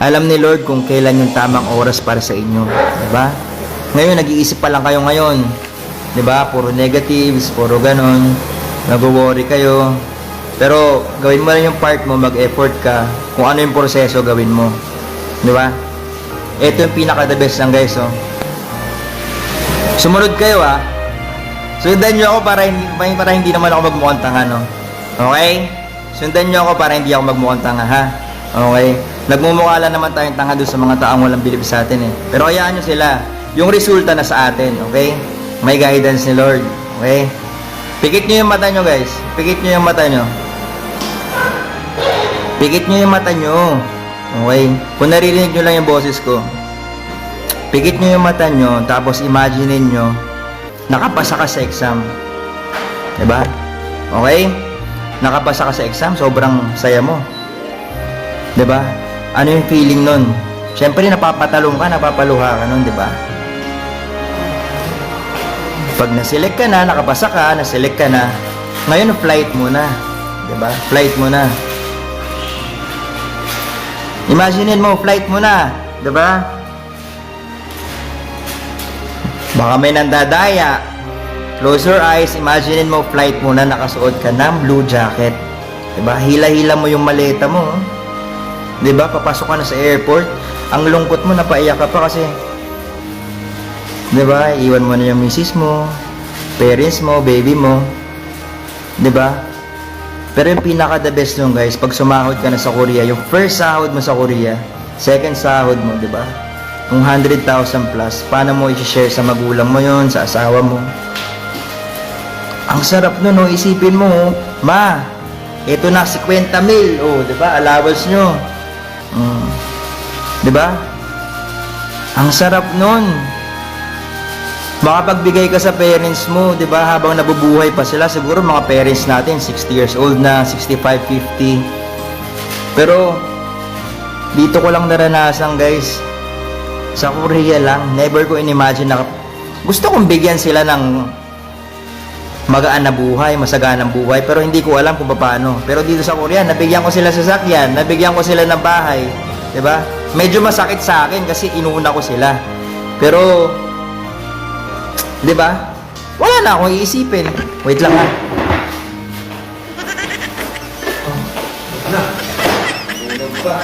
Alam ni Lord kung kailan yung tamang oras para sa inyo, 'di ba? Ngayon nag-iisip pa lang kayo ngayon, 'di ba? Puro negatives, puro ganon. Nagwo-worry kayo. Pero gawin mo lang yung part mo, mag-effort ka. Kung ano yung proseso, gawin mo. 'Di ba? Ito yung pinaka the best lang, guys, oh. Sumunod kayo, ah. Sundan nyo ako para hindi naman ako magmukhang tanga, no? Okay? Sundan nyo ako para hindi ako magmukhang tanga, ha? Okay? Nagmumukha lang naman tayong tanga doon sa mga taong walang bilib sa atin, eh. Pero hayaan nyo sila. Yung resulta na sa atin, okay? May guidance ni Lord, okay? Pikit nyo yung mata nyo, guys. Pikit nyo yung mata nyo. Pikit nyo yung mata nyo. Okay? Kung naririnig nyo lang yung boses ko, pikit nyo yung mata nyo, tapos imagine nyo, nakapasa ka sa exam. Diba? Okay? Nakapasa ka sa exam, sobrang saya mo. Diba? Ano yung feeling nun? Siyempre, napapatalong ka, napapaluha ka nun, diba? Pag naselect ka na, nakapasa ka, naselect ka na, ngayon, flight muna. Diba? Flight muna. Imagine mo, flight muna. Diba? Baka may nandadaya. Close your eyes. Imagine mo, flight muna, nakasuot ka ng blue jacket. Diba? Hila-hila mo yung maleta mo. Diba? Papasok ka na sa airport. Ang lungkot mo, napaiyak ka pa kasi. Diba? Iwan mo na yung misis mo, parents mo, baby mo. Diba? Pero yung pinaka the best nung, guys, pag sumahod ka na sa Korea, yung first sahod mo sa Korea, second sahod mo, diba? Kung 100,000 plus, paano mo i-share sa magulang mo yon, sa asawa mo? Ang sarap nun, no? Isipin mo, oh, ma, ito na 50 mil, oh, diba? Allowance nyo. Diba? Ang sarap nun. Makapagbigay ka sa parents mo, 'di ba? Habang nabubuhay pa sila, siguro mga parents natin 60 years old na, 65, 50. Pero dito ko lang naranasan, guys. Sa Korea lang, never ko inimagine na gusto kong bigyan sila ng magaan na buhay, masaganang buhay, pero hindi ko alam kung paano. Pero dito sa Korea, nabigyan ko sila sa sasakyan, nabigyan ko sila ng bahay, 'di ba? Medyo masakit sa akin kasi inuna ko sila. Pero 'di ba? Wala na akong iisipin. Wait lang, ha. Sunog pa.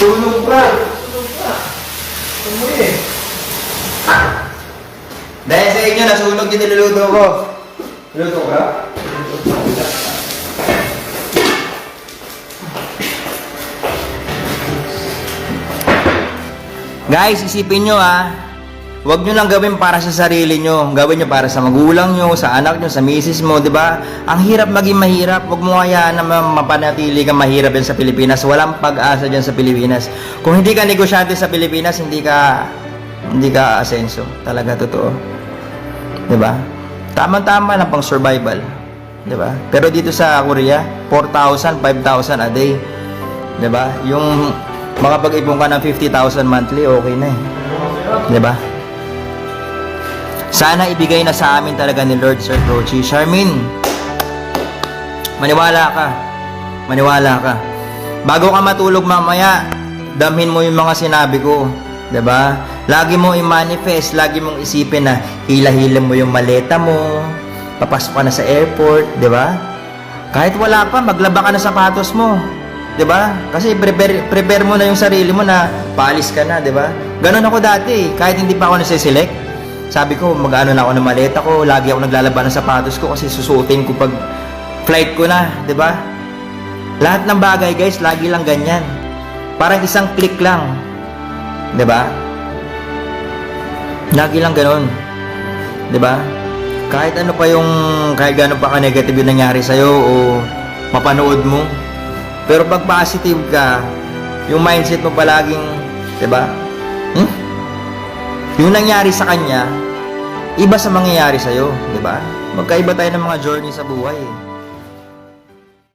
Sunog pa. Umuwi. Dahil sa inyo, nasunog yung niluluto ko. Luto ka? Guys, isipin nyo, ha. Huwag nyo lang gawin para sa sarili nyo. Gawin nyo para sa magulang nyo, sa anak nyo, sa misis mo, di ba? Ang hirap maging mahirap. Huwag mo hayaan na mapanatili kang mahirap yan sa Pilipinas. Walang pag-asa dyan sa Pilipinas. Kung hindi ka negosyante sa Pilipinas, hindi ka asenso. Talaga, totoo. Di ba? Tama-tama lang pang survival. Di ba? Pero dito sa Korea, 4,000, 5,000 a day. Di ba? Yung makapag-ipon ka ng 50,000 monthly, okay na eh. Di ba? Sana ibigay na sa amin talaga ni Lord, Sir Croce. Charmaine, maniwala ka. Maniwala ka. Bago ka matulog mamaya, damhin mo yung mga sinabi ko. 'Di ba? Lagi mo i-manifest, lagi mong isipin na hila-hila mo yung maleta mo, papasok ka na sa airport, 'di ba? Kahit wala pa, maglaba ka na sapatos mo. 'Di ba? Kasi prepare mo na yung sarili mo na paalis ka na, 'di ba? Ganun ako dati, kahit hindi pa ako nasiselect. Sabi ko, mag-ano na ako ng maleta ko, lagi ako naglalaba ng sapatos ko kasi susuotin ko pag flight ko na, 'di ba? Lahat ng bagay, guys, lagi lang ganyan. Parang isang click lang. 'Di ba? Lagi lang ganoon. 'Di ba? Kahit ano pa yung kahit gaano pa ka-negative yung nangyari sa iyo o mapanood mo. Pero pag positive ka, yung mindset mo palaging, 'di ba? Yung nangyari sa kanya, iba sa mangyayari sa iyo, 'di ba? Magkaiba tayo ng mga journey sa buhay.